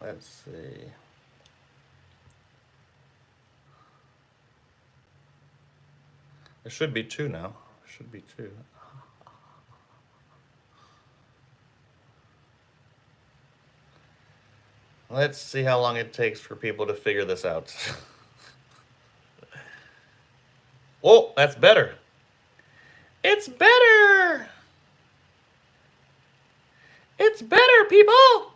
Let's see. There should be two now. Should be two. Let's see how long it takes for people to figure this out. Oh, that's better. It's better. It's better, people.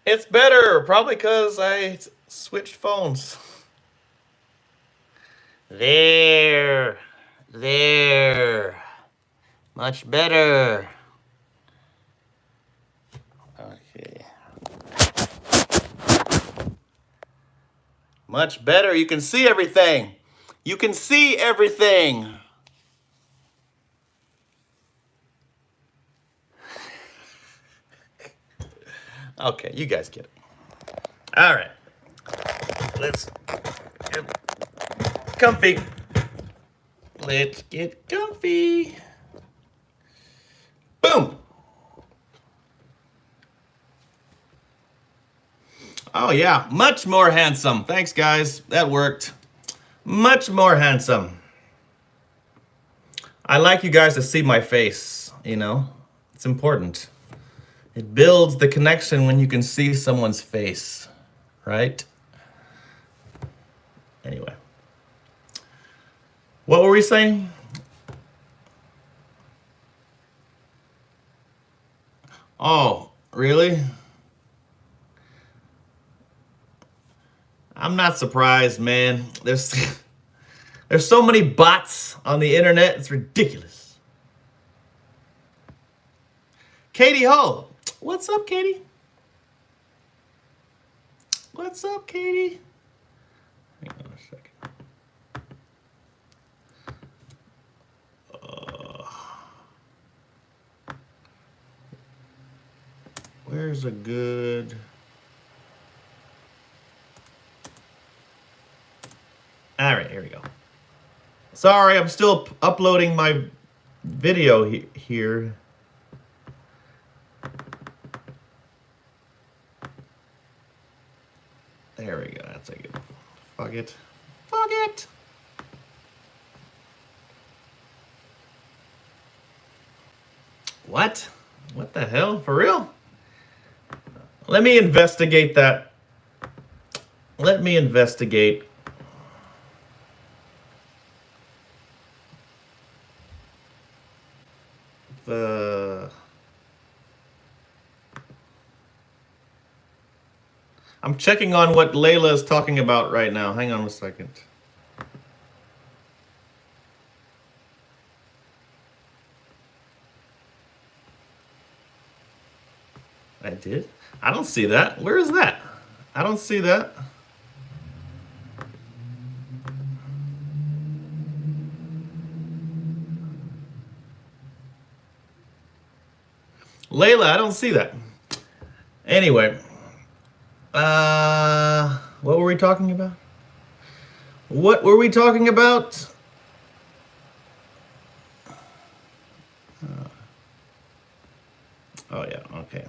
It's better, probably because I switched phones. There. Much better. Okay. Much better. You can see everything. You can see everything. Okay, you guys get it. All right. Let's get comfy. Let's get comfy. Boom. Oh, yeah. Much more handsome. Thanks, guys. That worked. Much more handsome. I like you guys to see my face, you know? It's important. It builds the connection when you can see someone's face, right? Anyway. What were we saying? Oh, really? I'm not surprised, man. There's so many bots on the internet. It's ridiculous. Katie Ho. What's up, Katie? What's up, Katie? Hang on a second. Where's a good... All right, here we go. Sorry, I'm still uploading my video here. There we go. That's a good one. Fuck it. Fuck it. What? What the hell? For real? Let me investigate that. Let me investigate. I'm checking on what Layla is talking about right now. Hang on a second. I did? I don't see that. Where is that? I don't see that. Layla, I don't see that. Anyway. What were we talking about? What were we talking about? Oh, yeah, okay.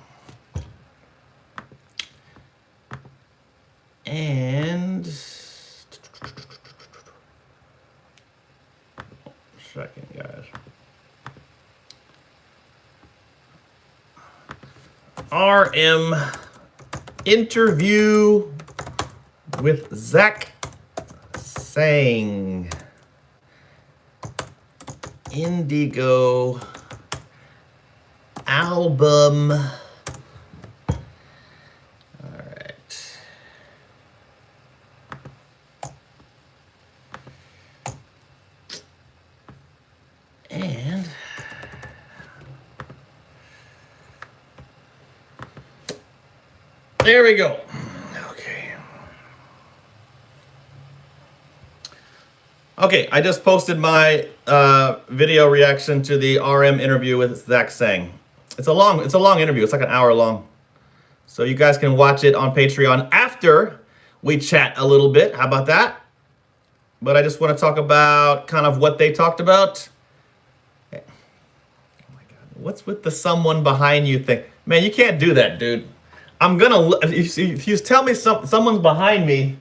And... Second, guys. RM interview with Zach Sang. Indigo album. All right. And there we go. Okay. Okay, I just posted my video reaction to the RM interview with Zach Sang. It's a long interview. It's like an hour long. So you guys can watch it on Patreon after we chat a little bit. How about that? But I just want to talk about kind of what they talked about. Oh my God. What's with the someone behind you thing? Man, you can't do that, dude. I'm gonna look. If you tell me someone's behind me,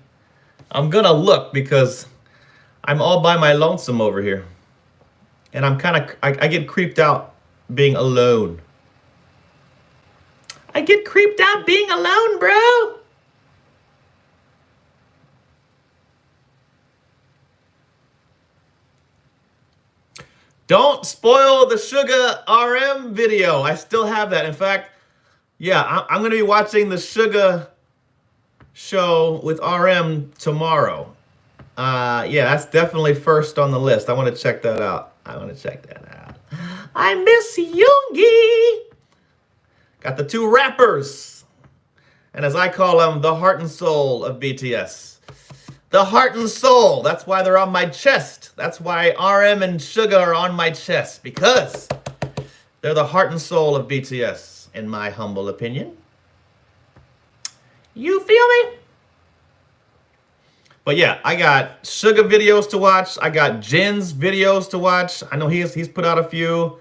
I'm gonna look because I'm all by my lonesome over here. And I'm kind of, I get creeped out being alone. I get creeped out being alone, bro. Don't spoil the Suga RM video. I still have that. In fact, yeah, I'm going to be watching the Suga show with RM tomorrow. Yeah, that's definitely first on the list. I want to check that out. I miss Yoongi. Got the two rappers. And as I call them, the heart and soul of BTS. The heart and soul. That's why they're on my chest. That's why RM and Suga are on my chest. Because they're the heart and soul of BTS, in my humble opinion. You feel me? But yeah, I got Suga videos to watch. I got Jin's videos to watch. I know he's put out a few.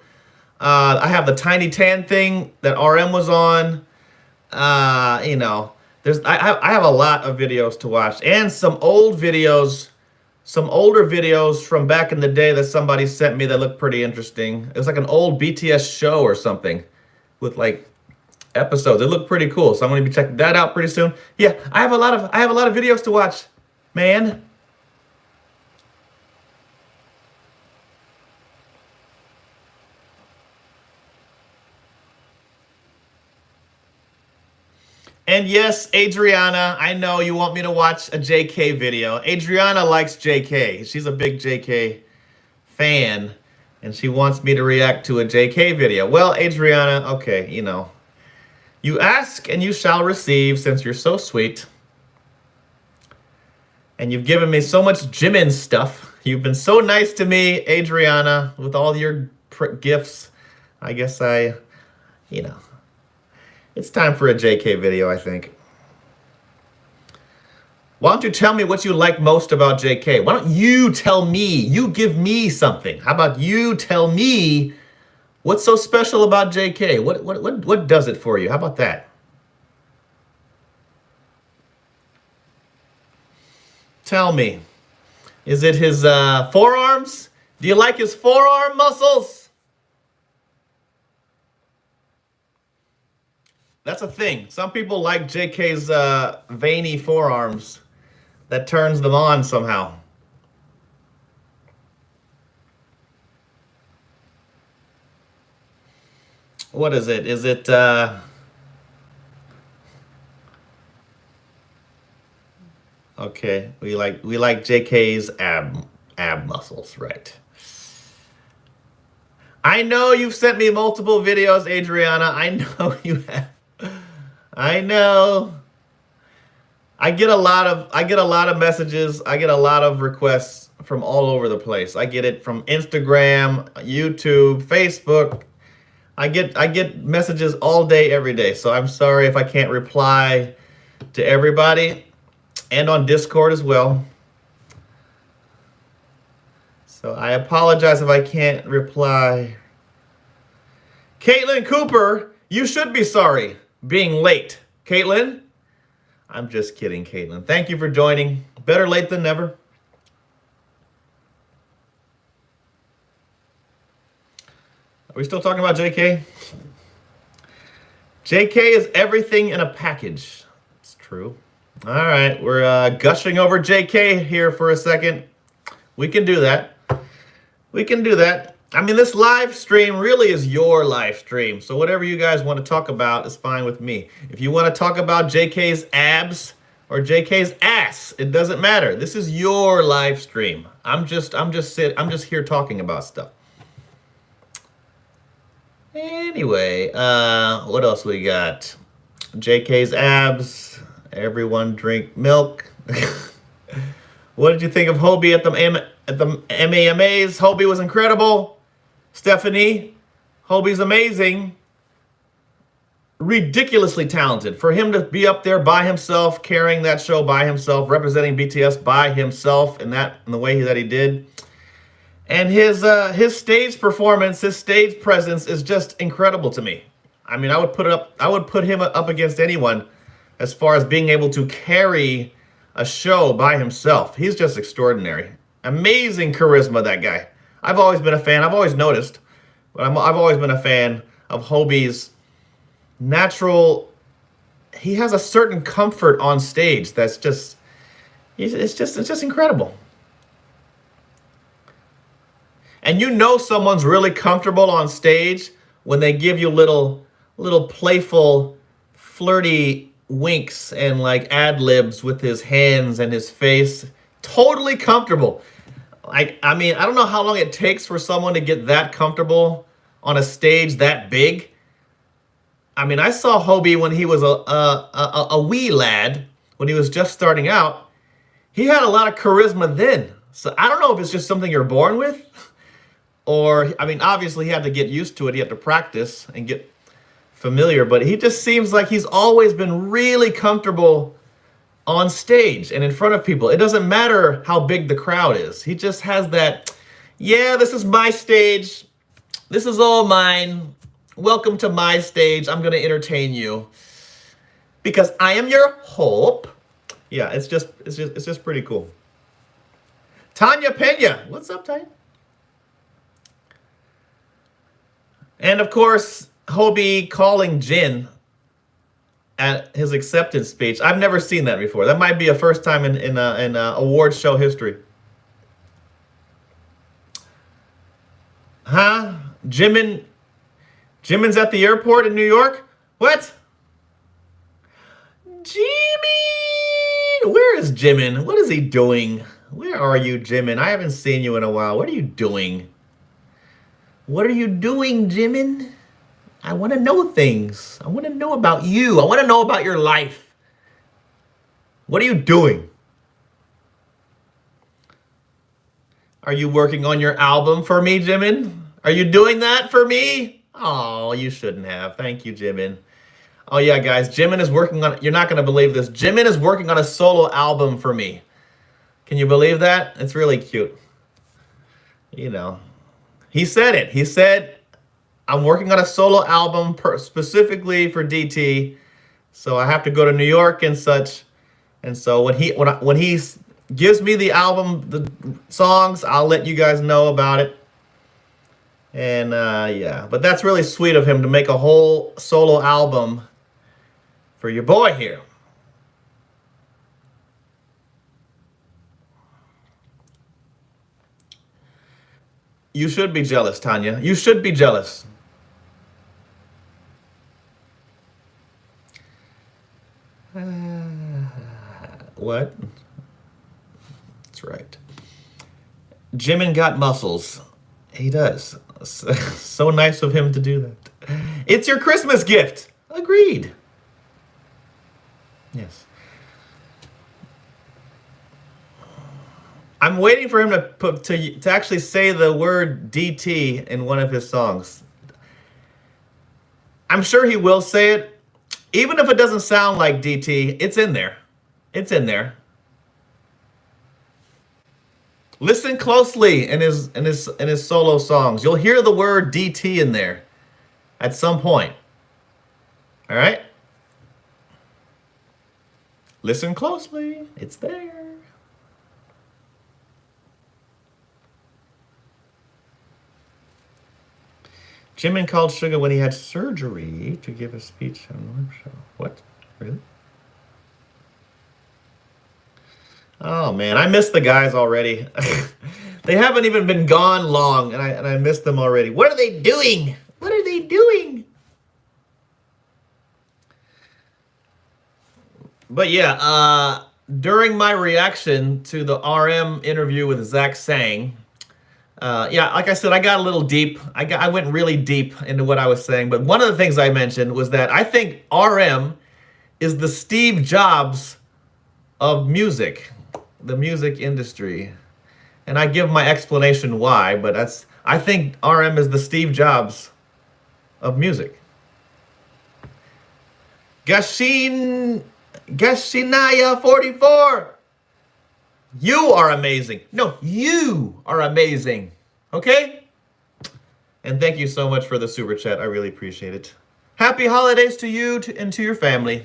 I have the Tiny Tan thing that RM was on. You know, I have a lot of videos to watch and some older videos from back in the day that somebody sent me that looked pretty interesting. It was like an old BTS show or something with like episodes. It looked pretty cool, so I'm going to be checking that out pretty soon. Yeah, I have a lot of videos to watch, man. And yes, Adriana, I know you want me to watch a JK video. Adriana likes JK. She's a big JK fan, and she wants me to react to a JK video. Well, Adriana, okay, you know. You ask and you shall receive, since you're so sweet. And you've given me so much Jimin stuff. You've been so nice to me, Adriana, with all your gifts. I guess you know. It's time for a JK video, I think. Why don't you tell me what you like most about JK? Why don't you tell me? You give me something. How about you tell me what's so special about JK? What does it for you? How about that? Tell me. Is it his forearms? Do you like his forearm muscles? That's a thing. Some people like JK's veiny forearms. That turns them on somehow. What is it? Is it okay, we like JK's ab muscles, right? I know you've sent me multiple videos, Adriana. I know you have. I know. I get a lot of messages. I get a lot of requests from all over the place. I get it from Instagram, YouTube, Facebook. I get messages all day, every day. So I'm sorry if I can't reply to everybody, and on Discord as well. So I apologize if I can't reply. Caitlin Cooper, you should be sorry being late. Caitlin? I'm just kidding, Caitlin. Thank you for joining. Better late than never. Are we still talking about JK? JK is everything in a package. It's true. All right, we're gushing over JK here for a second. We can do that. We can do that. I mean, this live stream really is your live stream. So whatever you guys want to talk about is fine with me. If you want to talk about JK's abs or JK's ass, it doesn't matter. This is your live stream. I'm just here talking about stuff. Anyway, what else we got? JK's abs. Everyone drink milk. What did you think of Hobie at the MAMAs? Hobie was incredible. Stephanie, Hobie's amazing. Ridiculously talented. For him to be up there by himself, carrying that show by himself, representing BTS by himself in the way that he did. And his stage performance, his stage presence is just incredible to me. I mean, I would put him up against anyone as far as being able to carry a show by himself. He's just extraordinary. Amazing charisma, that guy. I've always been a fan. I've always noticed, but I've always been a fan of Hobie's natural. He has a certain comfort on stage that's just, it's just incredible. And you know someone's really comfortable on stage when they give you little playful, flirty winks and like ad libs with his hands and his face. Totally comfortable. I mean, I don't know how long it takes for someone to get that comfortable on a stage that big. I mean, I saw Hobie when he was a wee lad, when he was just starting out. He had a lot of charisma then. So I don't know if it's just something you're born with. Or, I mean, obviously he had to get used to it. He had to practice and get familiar. But he just seems like he's always been really comfortable on stage and in front of people. It doesn't matter how big the crowd is. He just has that, yeah, this is my stage. This is all mine. Welcome to my stage. I'm going to entertain you because I am your hope. Yeah, it's just pretty cool. Tanya Pena. What's up, Tanya? And of course, Hobie calling Jin at his acceptance speech. I've never seen that before. That might be a first time in award show history. Huh? Jimin's at the airport in New York? What? Jimin! Where is Jimin? What is he doing? Where are you, Jimin? I haven't seen you in a while. What are you doing? What are you doing, Jimin? I want to know things. I want to know about you. I want to know about your life. What are you doing? Are you working on your album for me, Jimin? Are you doing that for me? Oh, you shouldn't have. Thank you, Jimin. Oh, yeah, guys. Jimin is working on... You're not going to believe this. Jimin is working on a solo album for me. Can you believe that? It's really cute. You know... He said it. He said, I'm working on a solo album specifically for DT. So I have to go to New York and such. And so when he gives me the album, the songs, I'll let you guys know about it. And yeah, but that's really sweet of him to make a whole solo album for your boy here. You should be jealous, Tanya. You should be jealous. What? That's right. Jimin got muscles. He does. So nice of him to do that. It's your Christmas gift. Agreed. Yes. I'm waiting for him to actually say the word DT in one of his songs. I'm sure he will say it. Even if it doesn't sound like DT, it's in there. It's in there. Listen closely in his solo songs. You'll hear the word DT in there at some point. All right? Listen closely. It's there. Jimin called Suga when he had surgery to give a speech on the live show. What? Really? Oh man, I miss the guys already. They haven't even been gone long, and I miss them already. What are they doing? What are they doing? But yeah, during my reaction to the RM interview with Zach Sang, yeah, like I said, I got a little deep. I went really deep into what I was saying. But one of the things I mentioned was that I think RM is the Steve Jobs of music, the music industry. And I give my explanation why, but I think RM is the Steve Jobs of music. Gashinaya 44. You are amazing. No, you are amazing. Okay? And thank you so much for the super chat. I really appreciate it. Happy holidays to you and to your family.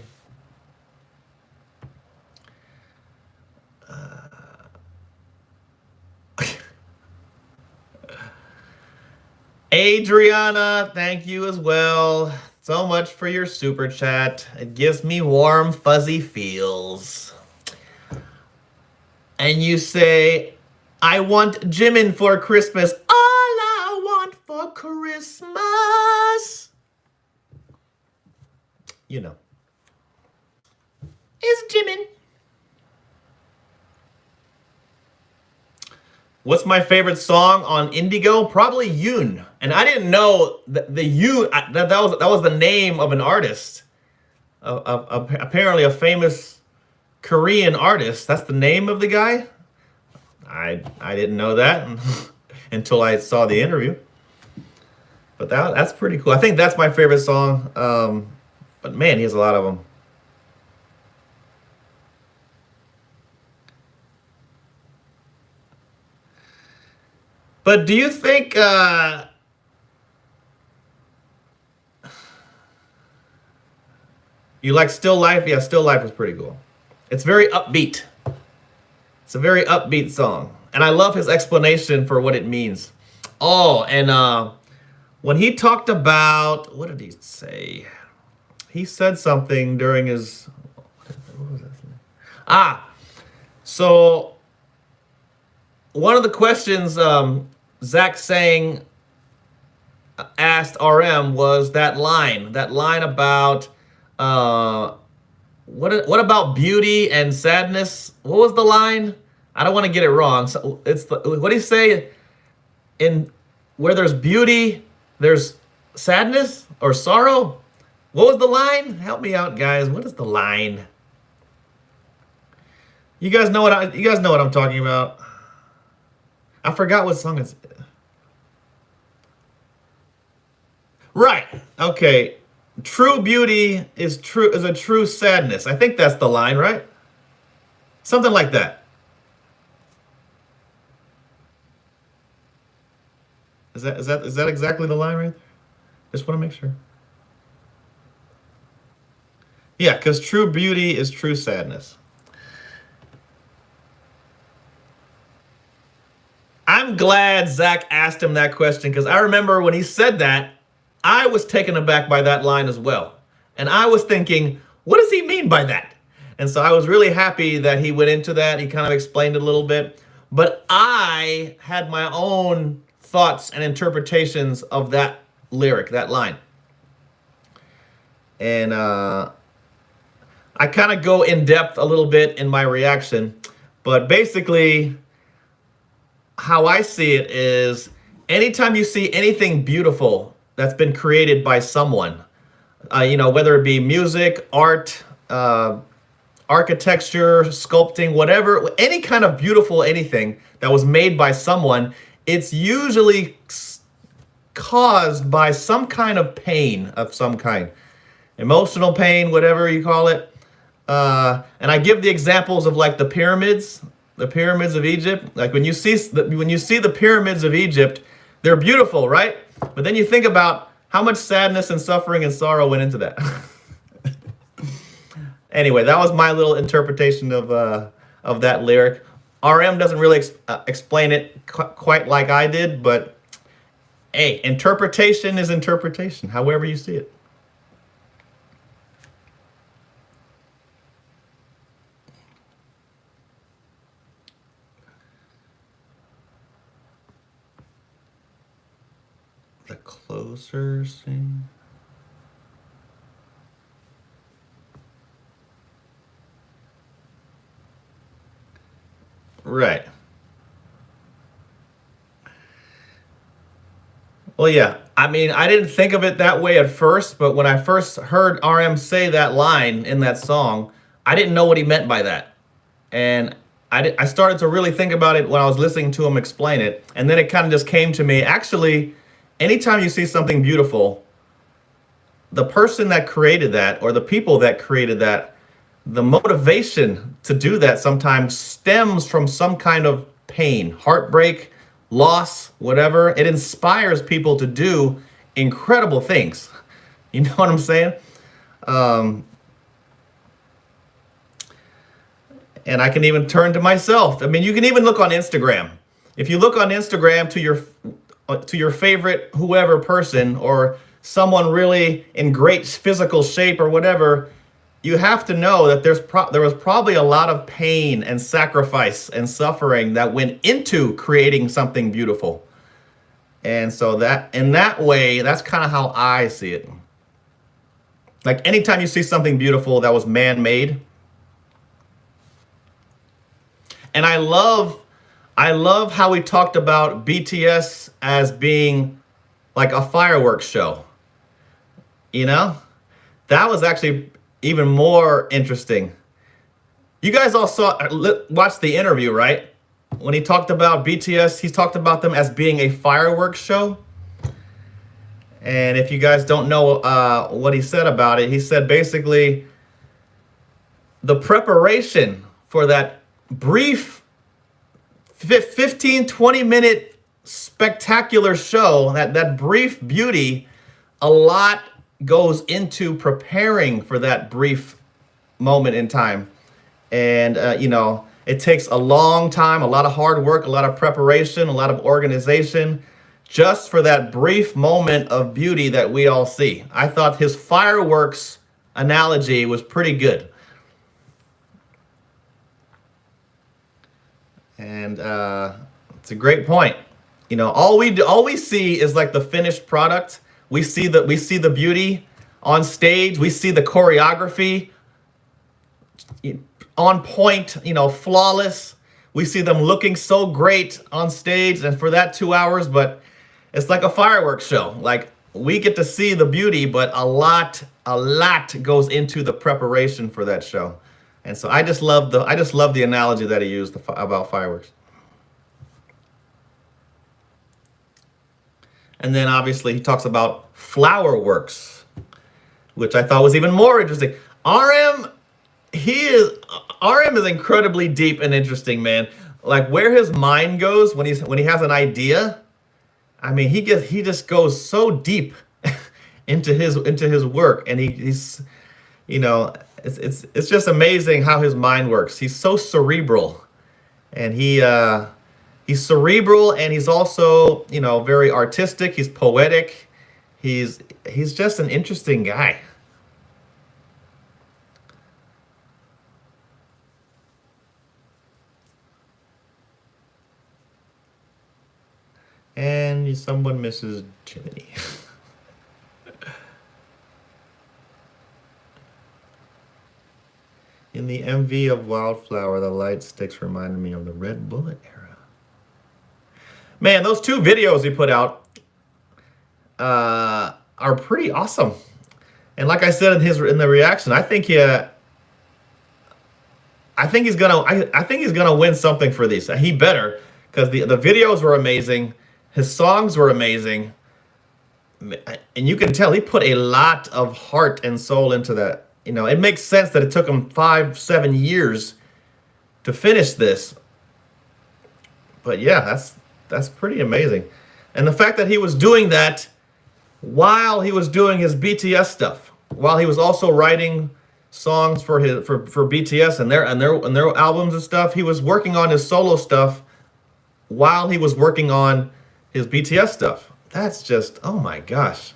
Adriana, thank you as well. So much for your super chat. It gives me warm, fuzzy feels. And you say, I want Jimin for Christmas. All I want for Christmas, you know, is Jimin. What's my favorite song on Indigo? Probably Yoon. And I didn't know that the Yoon that was the name of an artist. Apparently a famous Korean artist. That's the name of the guy. I didn't know that until I saw the interview. But that's pretty cool. I think that's my favorite song. But man, he has a lot of them. But do you think you like Still Life? Yeah, Still Life is pretty cool. It's very upbeat. It's a very upbeat song. And I love his explanation for what it means. Oh, and when he talked about, what did he say? He said something during his, what was that? So one of the questions Zach Sang asked RM was that line about what about beauty and sadness? What was the line? I don't want to get it wrong. So it's what do you say? In where there's beauty, there's sadness or sorrow. What was the line? Help me out, guys. What is the line? You guys know what I'm talking about. I forgot what song it's. Right. Okay. True beauty is a true sadness. I think that's the line, right? Something like that. Is that exactly the line right there? Just want to make sure. Yeah, because true beauty is true sadness. I'm glad Zach asked him that question because I remember when he said that, I was taken aback by that line as well. And I was thinking, what does he mean by that? And so I was really happy that he went into that. He kind of explained it a little bit. But I had my own thoughts and interpretations of that lyric, that line. And I kind of go in depth a little bit in my reaction. But basically, how I see it is anytime you see anything beautiful that's been created by someone, whether it be music, art, architecture, sculpting, whatever, any kind of beautiful anything that was made by someone, it's usually caused by some kind of pain of some kind. Emotional pain, whatever you call it. And I give the examples of like the pyramids of Egypt. Like when you see the pyramids of Egypt, they're beautiful, right? But then you think about how much sadness and suffering and sorrow went into that. Anyway, that was my little interpretation of that lyric. RM doesn't really explain it quite like I did, but hey, interpretation is interpretation, however you see it. The closer thing. Right. Well, yeah. I mean, I didn't think of it that way at first, but when I first heard RM say that line in that song, I didn't know what he meant by that. And I started to really think about it when I was listening to him explain it. And then it kind of just came to me. Actually, anytime you see something beautiful, the person that created that or the people that created that, the motivation to do that sometimes stems from some kind of pain, heartbreak, loss, whatever. It inspires people to do incredible things. You know what I'm saying? Um, and I can even turn to myself. I mean, you can even look on Instagram. If you look on Instagram to your favorite whoever person or someone really in great physical shape or whatever, you have to know that there was probably a lot of pain and sacrifice and suffering that went into creating something beautiful. And so that in that way, that's kind of how I see it. Like anytime you see something beautiful that was man-made, and I love how we talked about BTS as being like a fireworks show. You know? That was actually even more interesting. You guys all watched the interview, right? When he talked about BTS, he talked about them as being a fireworks show. And if you guys don't know what he said about it, he said basically the preparation for that brief 15, 20-minute spectacular show, that brief beauty, a lot goes into preparing for that brief moment in time. And, it takes a long time, a lot of hard work, a lot of preparation, a lot of organization, just for that brief moment of beauty that we all see. I thought his fireworks analogy was pretty good. And it's a great point. All we see is like the finished product. We see the beauty on stage. We see the choreography on point, flawless. We see them looking so great on stage and for that 2 hours, but it's like a fireworks show. Like we get to see the beauty, but a lot goes into the preparation for that show. And so I just love the analogy that he used about fireworks. And then obviously he talks about flower works, which I thought was even more interesting. RM is incredibly deep and interesting, man. Like where his mind goes when he has an idea. I mean, he just goes so deep into his work, and he's it's just amazing how his mind works. He's so cerebral, and he's cerebral, and he's also very artistic. He's poetic. He's just an interesting guy. And someone misses Jiminy. In the MV of Wildflower, the light sticks reminded me of the Red Bullet era. Man, those two videos he put out are pretty awesome. And like I said in the reaction, I think he's gonna win something for these. He better, because the videos were amazing. His songs were amazing. And you can tell he put a lot of heart and soul into that. It makes sense that it took him 5-7 years to finish this. But yeah, that's pretty amazing. And the fact that he was doing that while he was doing his BTS stuff, while he was also writing songs for BTS and their albums and stuff, he was working on his solo stuff while he was working on his BTS stuff. That's just, oh my gosh.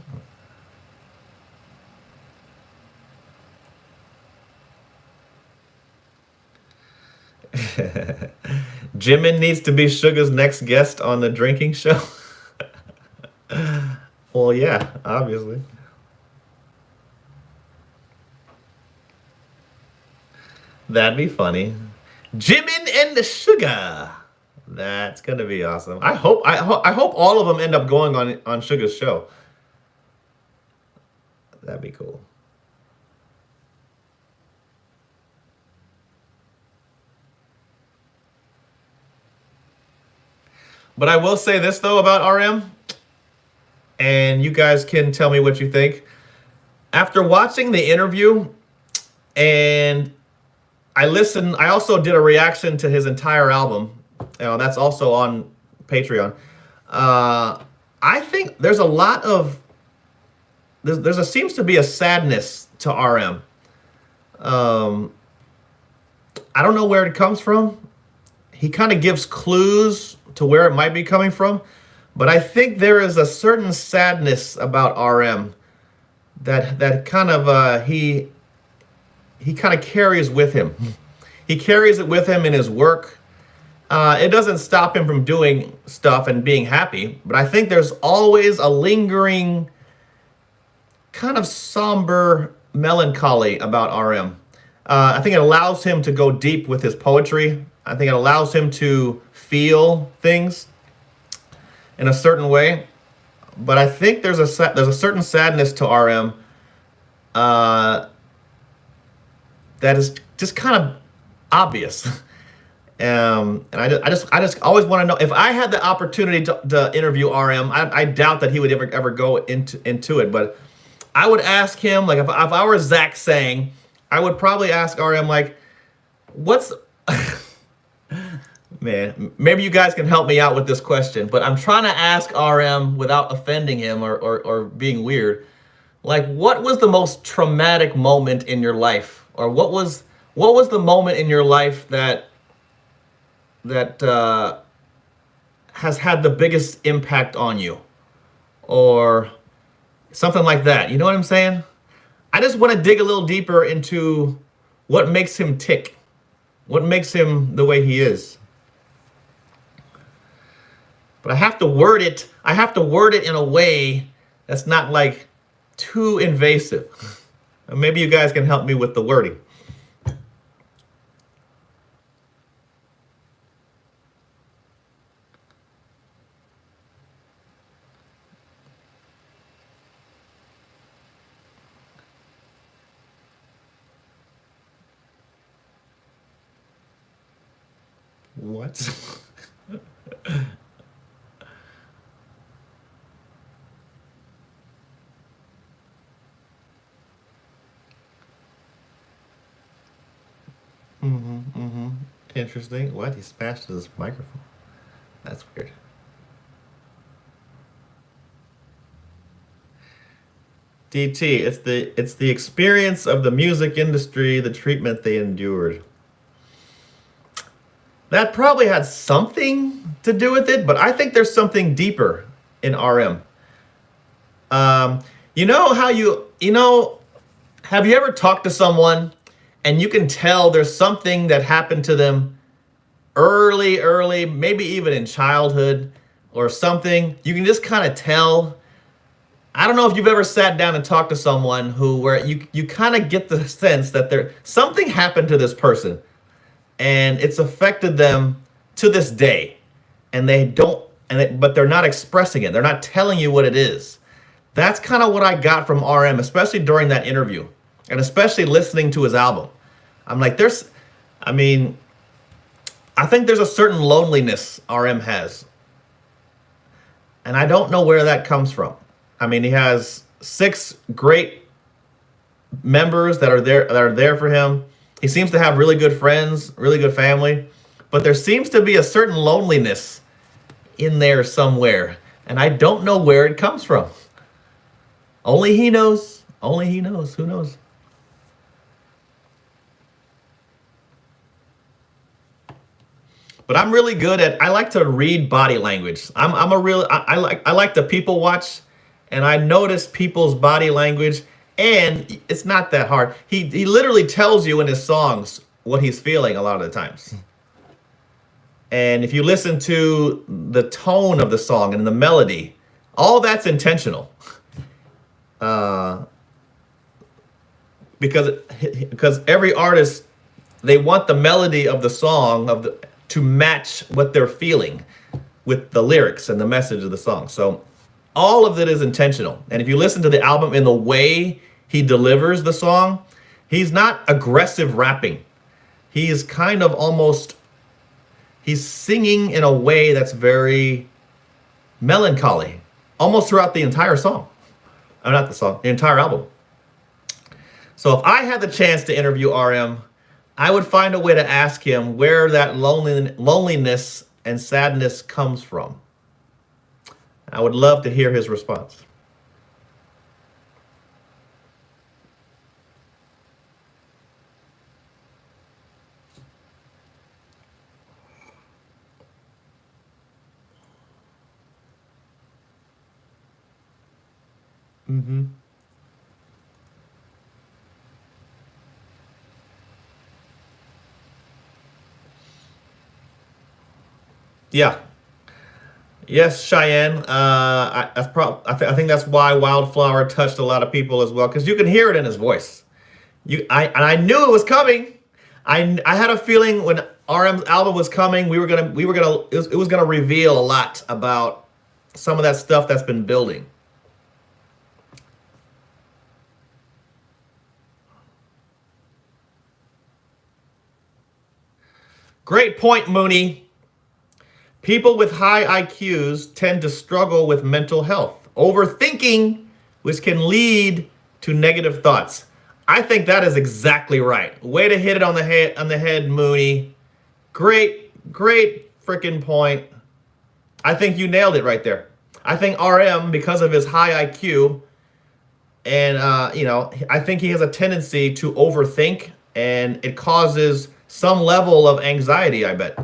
Jimin needs to be Suga's next guest on the drinking show. Well, yeah, obviously. That'd be funny. Jimin and the Suga. That's gonna be awesome. I hope all of them end up going on Suga's show. That'd be cool. But I will say this though about RM, and you guys can tell me what you think. After watching the interview, and I also did a reaction to his entire album. That's also on Patreon. I think there's a lot of seems to be a sadness to RM. I don't know where it comes from. He kind of gives clues to where it might be coming from, but I think there is a certain sadness about RM that kind of he kind of carries with him. He carries it with him in his work. It doesn't stop him from doing stuff and being happy, but I think there's always a lingering kind of somber melancholy about RM. I think it allows him to go deep with his poetry. I think it allows him to feel things in a certain way. But I think there's a certain sadness to RM that is just kind of obvious. And I just always want to know, if I had the opportunity to interview RM, I doubt that he would ever go into it. But I would ask him, like, if I were Zach Sang, I would probably ask RM, like, what's man, maybe you guys can help me out with this question, but I'm trying to ask RM without offending him or being weird. Like, what was the most traumatic moment in your life? Or what was the moment in your life that has had the biggest impact on you? Or something like that. You know what I'm saying? I just want to dig a little deeper into what makes him tick. What makes him the way he is. But I have to word it in a way that's not like too invasive. Maybe you guys can help me with the wording. What? Interesting. What? He smashed his microphone. That's weird. DT, it's the experience of the music industry, the treatment they endured. That probably had something to do with it, but I think there's something deeper in RM. You know how have you ever talked to someone and you can tell there's something that happened to them early, maybe even in childhood or something? You can just kind of tell. I don't know if you've ever sat down and talked to someone where you kind of get the sense that something happened to this person and it's affected them to this day, and but they're not expressing it. They're not telling you what it is. That's kind of what I got from RM, especially during that interview, and especially listening to his album. I'm like, I think there's a certain loneliness RM has, and I don't know where that comes from. I mean, he has 6 great members that are there for him. He seems to have really good friends, really good family, but there seems to be a certain loneliness in there somewhere, and I don't know where it comes from. Only he knows. Only he knows. Who knows? But I'm really good I like to read body language. I like to people watch, and I notice people's body language. And it's not that hard. He literally tells you in his songs what he's feeling a lot of the times. And if you listen to the tone of the song and the melody, all that's intentional. Because every artist, they want the melody of the song to match what they're feeling with the lyrics and the message of the song. So all of it is intentional. And if you listen to the album in the way he delivers the song, he's not aggressive rapping. He is kind of he's singing in a way that's very melancholy, almost throughout the entire song. Not the song, the entire album. So if I had the chance to interview RM, I would find a way to ask him where that loneliness and sadness comes from? I would love to hear his response. Mm-hmm. Yeah. Yes, Cheyenne. I think that's why Wildflower touched a lot of people as well, because you can hear it in his voice. And I knew it was coming. I had a feeling when RM's album was coming, it was gonna reveal a lot about some of that stuff that's been building. Great point, Mooney. People with high IQs tend to struggle with mental health, overthinking, which can lead to negative thoughts. I think that is exactly right. Way to hit it on the head, Mooney. Great freaking point. I think you nailed it right there. I think RM, because of his high IQ, and I think he has a tendency to overthink, and it causes some level of anxiety. I bet.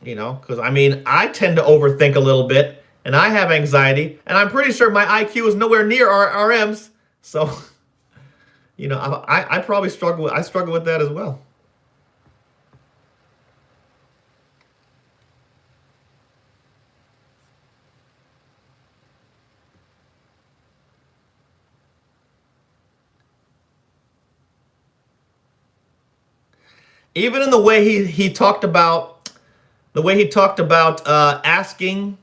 Because I mean, I tend to overthink a little bit, and I have anxiety, and I'm pretty sure my IQ is nowhere near RM's. So, I probably struggle with that as well. Even in the way he talked about asking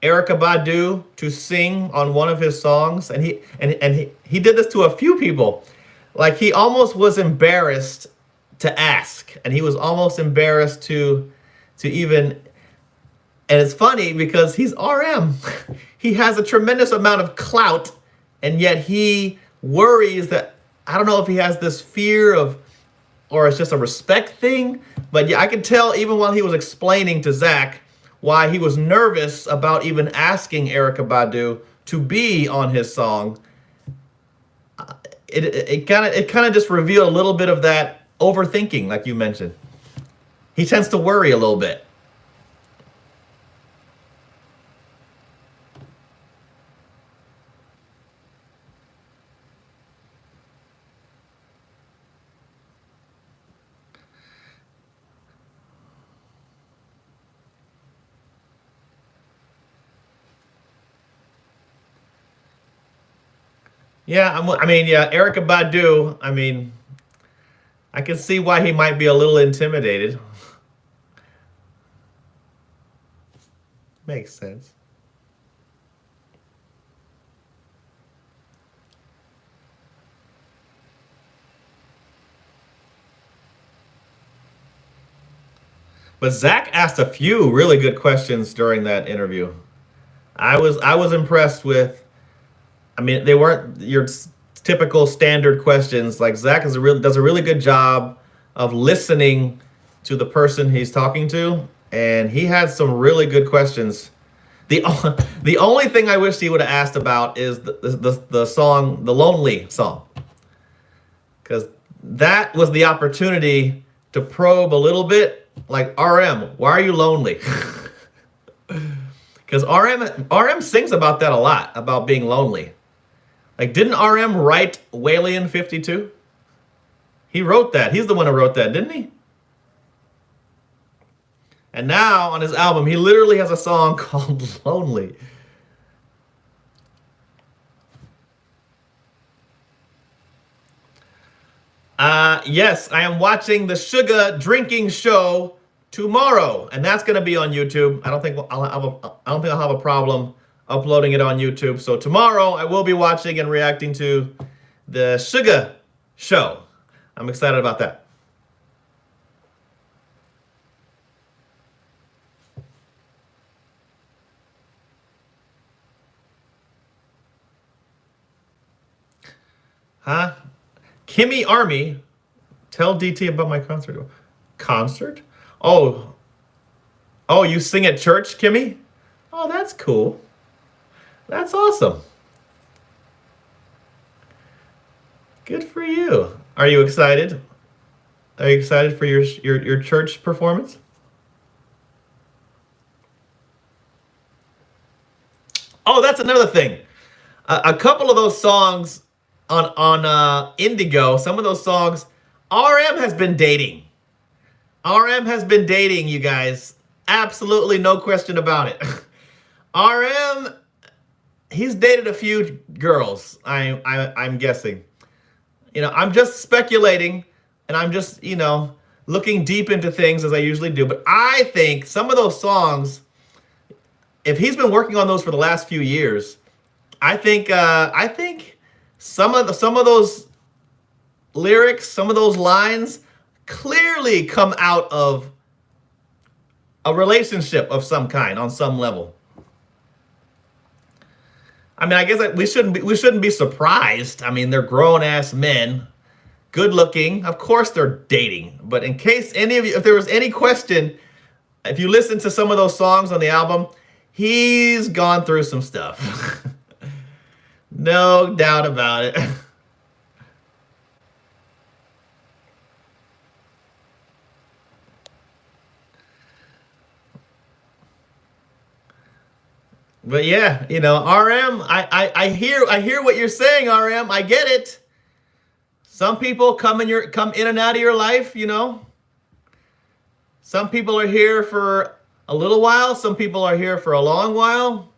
Erica Badu to sing on one of his songs, and he did this to a few people. Like he almost was embarrassed to ask, and he was almost embarrassed to even. And it's funny because he's RM. He has a tremendous amount of clout, and yet he worries that I don't know if he has this fear of, or it's just a respect thing. But yeah, I could tell even while he was explaining to Zach why he was nervous about even asking Erica Badu to be on his song. It kind of just revealed a little bit of that overthinking, like you mentioned. He tends to worry a little bit. Yeah, I mean, yeah, Erica Badu. I mean, I can see why he might be a little intimidated. Makes sense. But Zach asked a few really good questions during that interview. I was impressed with. I mean, they weren't your typical standard questions. Like Zach does a really good job of listening to the person he's talking to, and he had some really good questions. The only thing I wish he would have asked about is the song, the Lonely song, because that was the opportunity to probe a little bit. Like RM, why are you lonely? Because RM sings about that a lot, about being lonely. Like, didn't RM write Walian 52? He wrote that. He's the one who wrote that, didn't he? And now on his album, he literally has a song called Lonely. Yes, I am watching the Suga drinking show tomorrow, and that's going to be on YouTube. I don't think I'll have a problem uploading it on YouTube. So tomorrow I will be watching and reacting to the Suga show. I'm excited about that. Huh? Kimmy Army, tell DT about my concert. concert. Oh, oh, you sing at church, Kimmy? Oh, that's cool. That's awesome. Good for you. Are you excited? Are you excited for your church performance? Oh, that's another thing. A couple of those songs on Indigo, some of those songs, RM has been dating. RM has been dating, you guys. Absolutely no question about it. RM, he's dated a few girls. I'm guessing. I'm just speculating, and I'm just looking deep into things as I usually do. But I think some of those songs, if he's been working on those for the last few years, I think some of those lyrics, some of those lines clearly come out of a relationship of some kind on some level. I mean, I guess we shouldn't be surprised. I mean, they're grown ass men, good looking. Of course, they're dating. But in case any of you, if there was any question, if you listen to some of those songs on the album, he's gone through some stuff. No doubt about it. But yeah, RM, I hear what you're saying, RM. I get it. Some people come in and out of your life. Some people are here for a little while, some people are here for a long while.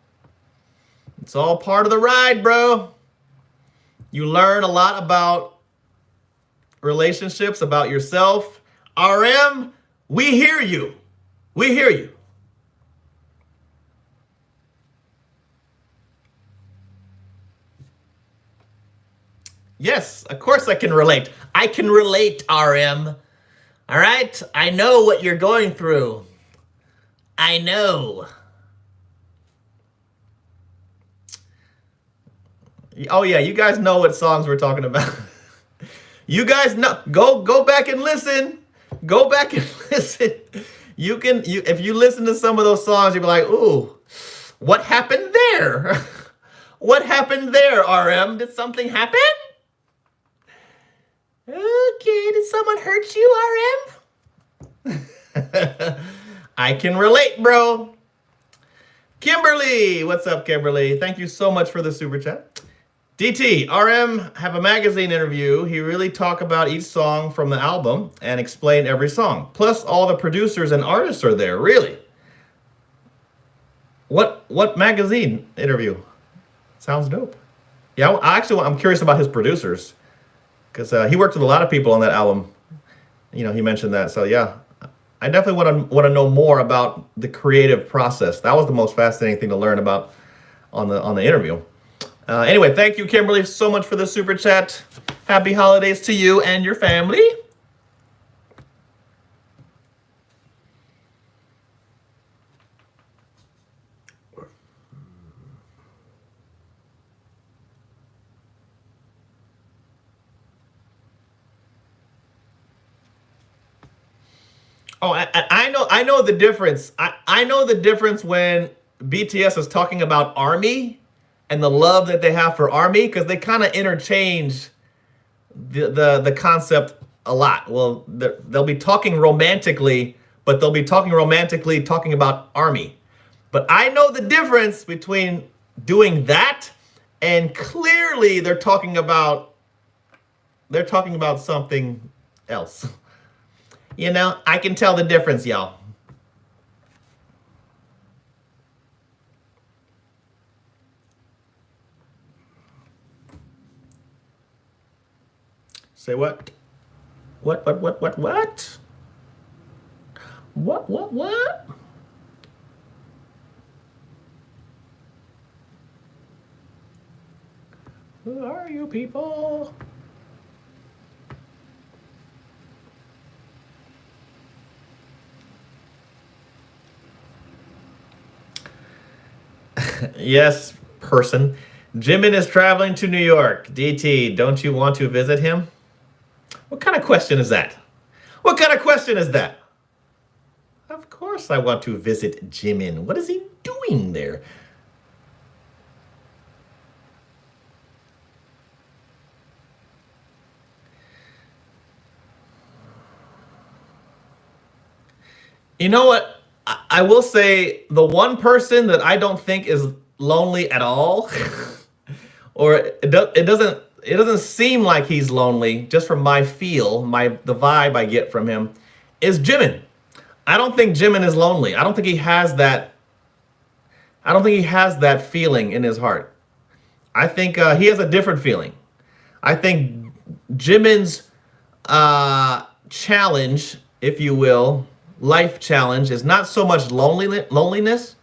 It's all part of the ride, bro. You learn a lot about relationships, about yourself. RM, we hear you. We hear you. Yes, of course I can relate. I can relate, RM. All right? I know what you're going through. I know. Oh yeah, you guys know what songs we're talking about. You guys know. Go back and listen. Go back and listen. If you listen to some of those songs, you'll be like, "Ooh, what happened there? What happened there, RM? Did something happen? Okay, did someone hurt you, RM?" I can relate, bro. Kimberly, what's up, Kimberly? Thank you so much for the super chat. DT, RM have a magazine interview. He really talk about each song from the album and explain every song. Plus, all the producers and artists are there. Really? What magazine interview? Sounds dope. Yeah, I'm curious about his producers because he worked with a lot of people on that album. He mentioned that. So yeah, I definitely want to know more about the creative process. That was the most fascinating thing to learn about on the interview. Anyway, thank you, Kimberly, so much for the super chat. Happy holidays to you and your family. Oh, I know the difference. I know the difference when BTS is talking about ARMY and the love that they have for ARMY, because they kind of interchange the concept a lot. Well, they'll be talking romantically, but they'll be talking romantically talking about ARMY. But I know the difference between doing that and clearly they're talking about something else. I can tell the difference, y'all. Say what? What? What? Who are you people? Yes, person. Jimin is traveling to New York. DT, don't you want to visit him? What kind of question is that? What kind of question is that? course I want to visit Jimin. What is he doing there? You know what? I will say the one person that I don't think is lonely at all, or it doesn't seem like he's lonely, just from my feel, the vibe I get from him, is Jimin. I don't think Jimin is lonely. I don't think he has that. I don't think he has that feeling in his heart. I think he has a different feeling. I think Jimin's challenge, if you will, life challenge, is not so much loneliness.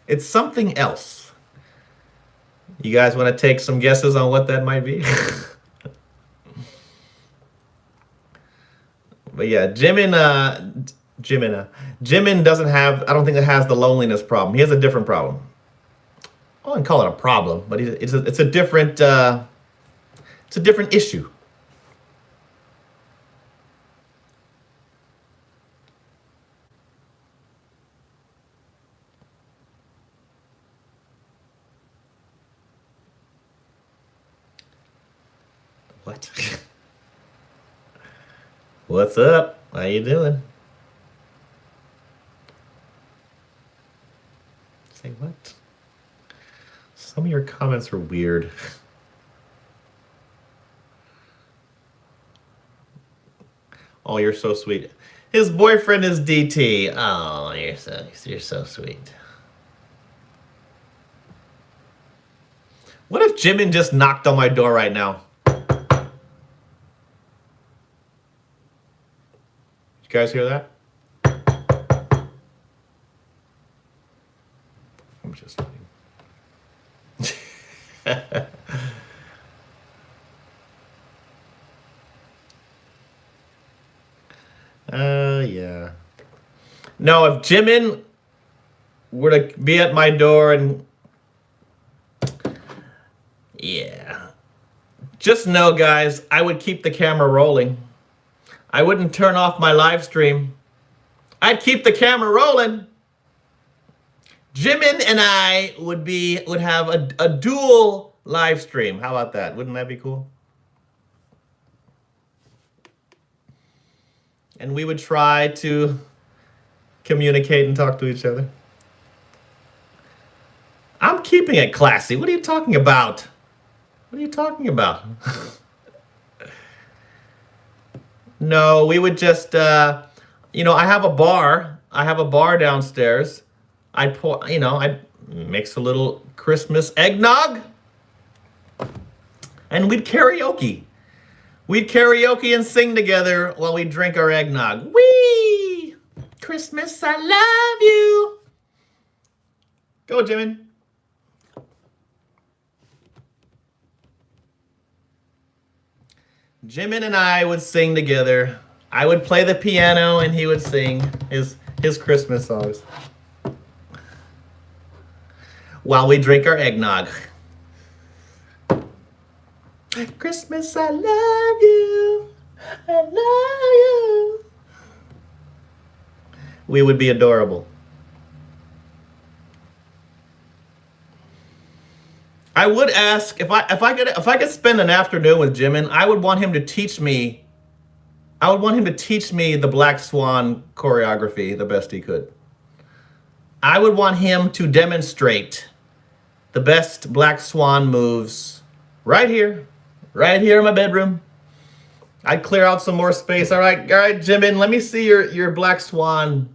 It's something else. You guys want to take some guesses on what that might be? But yeah, Jimin doesn't have. I don't think it has the loneliness problem. He has a different problem. I wouldn't call it a problem, but it's a different. It's a different issue. What? What's up? How you doing? Say what? Some of your comments are weird. Oh, you're so sweet. His boyfriend is DT. Oh, you're so sweet. What if Jimin just knocked on my door right now? You guys hear that? I'm just kidding. Yeah. No, if Jimin were to be at my door and yeah. Just know, guys, I would keep the camera rolling. I wouldn't turn off my live stream. I'd keep the camera rolling. Jimin and I would have a dual live stream. How about that? Wouldn't that be cool? And we would try to communicate and talk to each other. I'm keeping it classy. What are you talking about? What are you talking about? No, we would just, I have a bar. I have a bar downstairs. I'd mix a little Christmas eggnog. And we'd karaoke. We'd karaoke and sing together while we drink our eggnog. Whee! Christmas, I love you. Go, Jimin. Jimin and I would sing together. I would play the piano and he would sing his Christmas songs while we drink our eggnog. Christmas, I love you. I love you. We would be adorable. I would ask if I could spend an afternoon with Jimin, I would want him to teach me. I would want him to teach me the Black Swan choreography the best he could. I would want him to demonstrate the best Black Swan moves right here in my bedroom. I'd clear out some more space. All right, Jimin, let me see your Black Swan.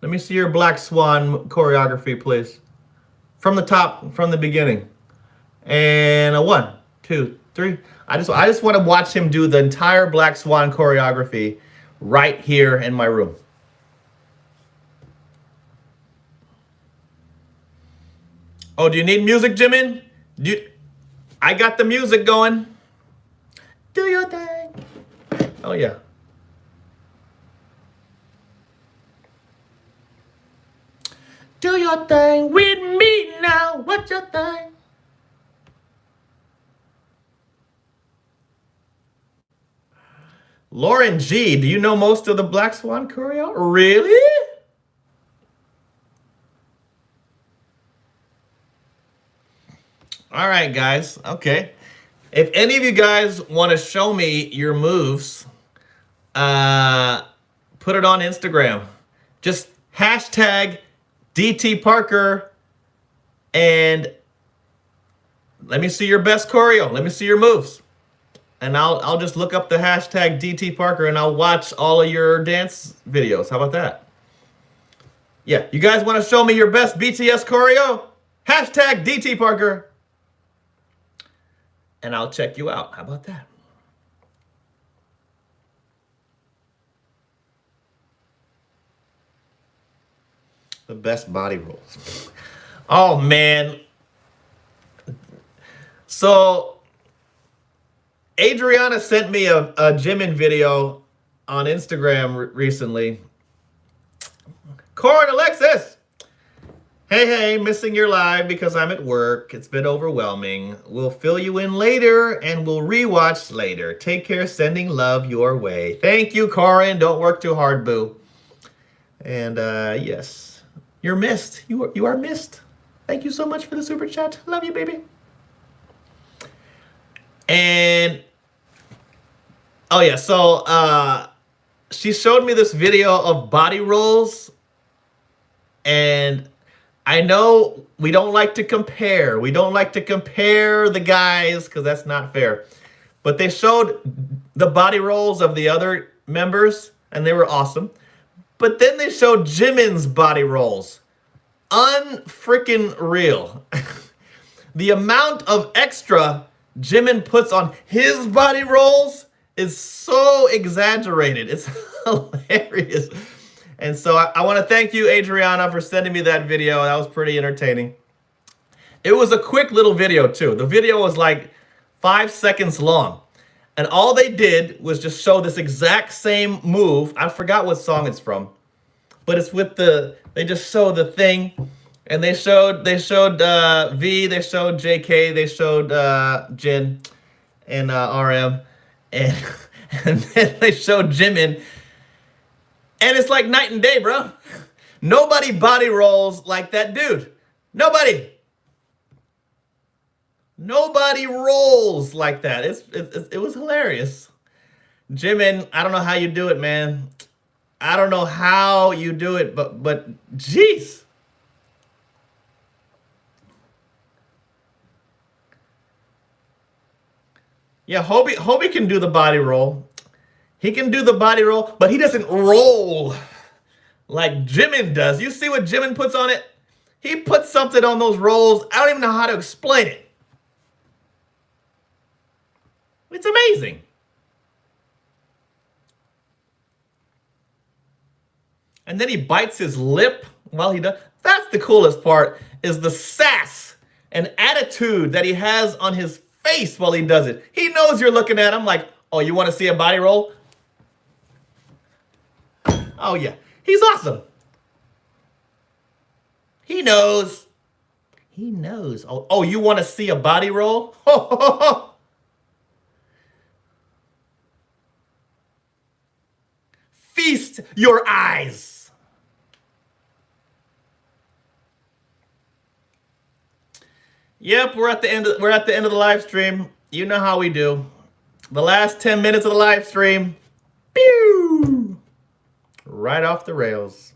Let me see your Black Swan choreography, please. From the top, from the beginning. And a 1, 2, 3. I just want to watch him do the entire Black Swan choreography right here in my room. Oh, do you need music, Jimin? I got the music going. Do your thing. Oh, yeah. Do your thing with me now. What's your thing? Lauren G, do you know most of the Black Swan choreo? Really? All right, guys. Okay. If any of you guys want to show me your moves, put it on Instagram. Just hashtag DT Parker and let me see your best choreo. Let me see your moves. And I'll just look up the hashtag DT Parker and I'll watch all of your dance videos. How about that? Yeah, you guys want to show me your best BTS choreo? Hashtag DT Parker. And I'll check you out. How about that? The best body rolls. Oh, man. So, Adriana sent me a Jimin video on Instagram recently. Corin Alexis! Hey, missing your live because I'm at work. It's been overwhelming. We'll fill you in later and we'll rewatch later. Take care, sending love your way. Thank you, Corin. Don't work too hard, boo. And yes, you're missed. You are missed. Thank you so much for the super chat. Love you, baby. And oh yeah, so she showed me this video of body rolls, and I know we don't like to compare. We don't like to compare the guys because that's not fair. But they showed the body rolls of the other members, and they were awesome. But then they showed Jimin's body rolls. Unfreaking real. The amount of extra Jimin puts on his body rolls is so exaggerated. It's hilarious. And so I want to thank you, Adriana, for sending me that video. That was pretty entertaining. It was a quick little video, too. The video was like 5 seconds long. And all they did was just show this exact same move. I forgot what song it's from. But it's with they just show the thing. And they showed V, they showed JK, they showed Jin and RM. And then they showed Jimin. And it's like night and day, bro. Nobody body rolls like that dude. Nobody. Nobody rolls like that. It was hilarious. Jimin, I don't know how you do it, man. I don't know how you do it, but jeez. Yeah, Hobie can do the body roll. He can do the body roll, but he doesn't roll like Jimin does. You see what Jimin puts on it? He puts something on those rolls. I don't even know how to explain it. It's amazing. And then he bites his lip while he does. That's the coolest part, is the sass and attitude that he has on his face while he does it. He knows you're looking at him like, oh, you want to see a body roll? Oh, yeah. He's awesome. He knows. He knows. Oh, you want to see a body roll? Feast your eyes. Yep, we're at the end of the live stream. You know how we do. The last 10 minutes of the live stream. Pew! Right off the rails.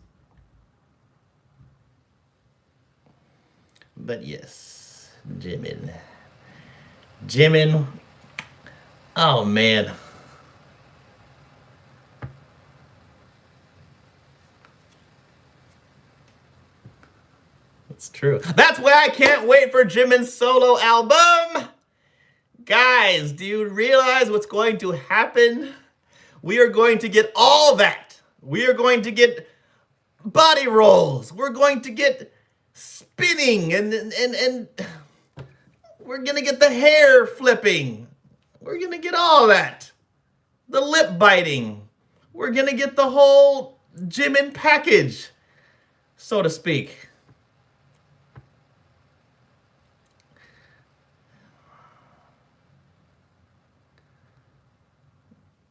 But yes, Jimin. Oh, man. It's true. That's why I can't wait for Jimin's solo album. Guys, do you realize what's going to happen? We are going to get all that. We are going to get body rolls. We're going to get spinning and we're going to get the hair flipping. We're going to get all that. The lip biting. We're going to get the whole Jimin package, so to speak.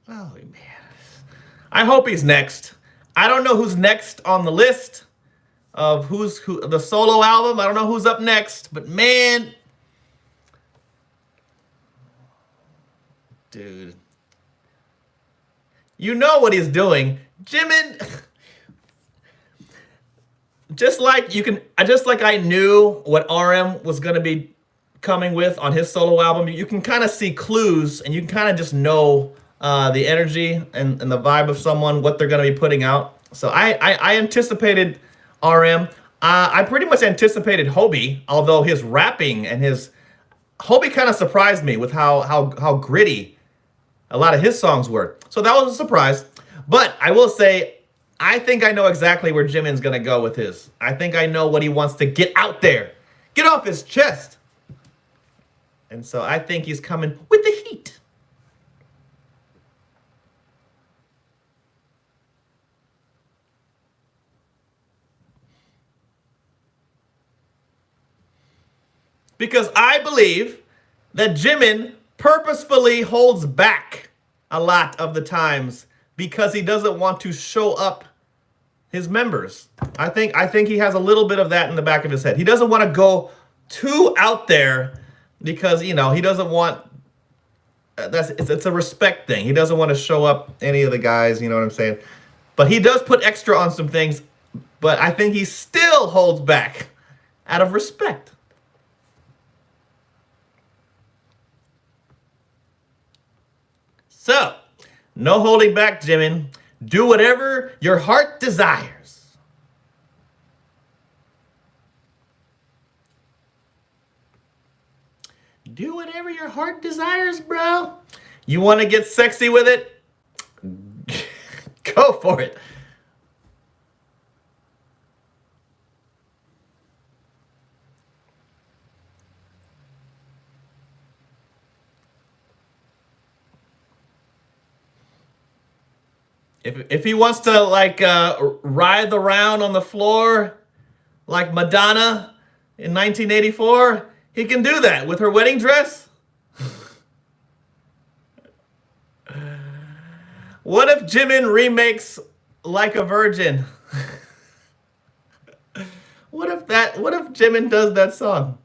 Oh, man. I hope he's next. I don't know who's next on the list of who the solo album. I don't know who's up next, but man, Dude. You know what he's doing. Jimin, just like I knew what RM was gonna be coming with on his solo album, you can kind of see clues and you can kind of just know the energy and the vibe of someone, what they're gonna be putting out. So I anticipated RM. I pretty much anticipated Hobie, although his rapping and his Hobie kind of surprised me with how gritty a lot of his songs were. So that was a surprise. But I will say, I think I know exactly where Jimin's gonna go with his. I think I know what he wants to get out there, get off his chest. And so I think he's coming with the heat. Because I believe that Jimin purposefully holds back a lot of the times because he doesn't want to show up his members. I think he has a little bit of that in the back of his head. He doesn't want to go too out there because, he doesn't want it's a respect thing. He doesn't want to show up any of the guys, you know what I'm saying? But he does put extra on some things, but I think he still holds back out of respect. So, no holding back, Jimin. Do whatever your heart desires. Do whatever your heart desires, bro. You want to get sexy with it? Go for it. If he wants to writhe around on the floor like Madonna in 1984, he can do that with her wedding dress. What if Jimin remakes Like a Virgin? What if Jimin does that song?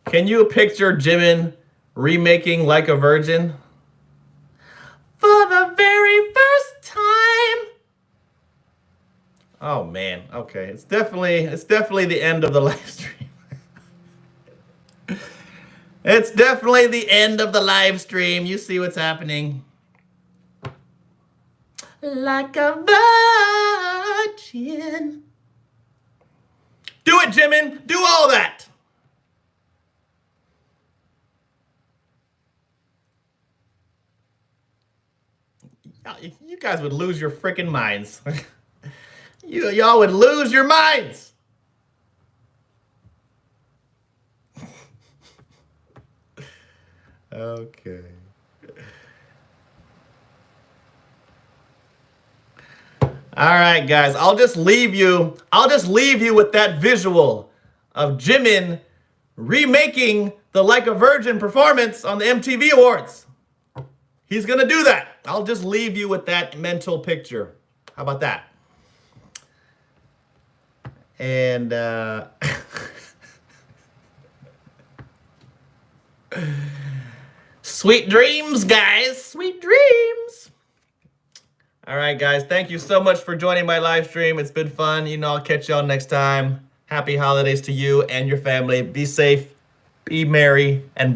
Can you picture Jimin remaking Like a Virgin? For the very first time. Oh man, okay. It's definitely the end of the live stream. It's definitely the end of the live stream. You see what's happening. Like a virgin. Do it, Jimin. Do all that. You guys would lose your freaking minds. Y'all would lose your minds. Okay. All right, guys. I'll just leave you with that visual of Jimin remaking the Like a Virgin performance on the MTV Awards. He's going to do that. I'll just leave you with that mental picture. How about that? And sweet dreams, guys. Sweet dreams. All right, guys. Thank you so much for joining my live stream. It's been fun. I'll catch y'all next time. Happy holidays to you and your family. Be safe, be merry, and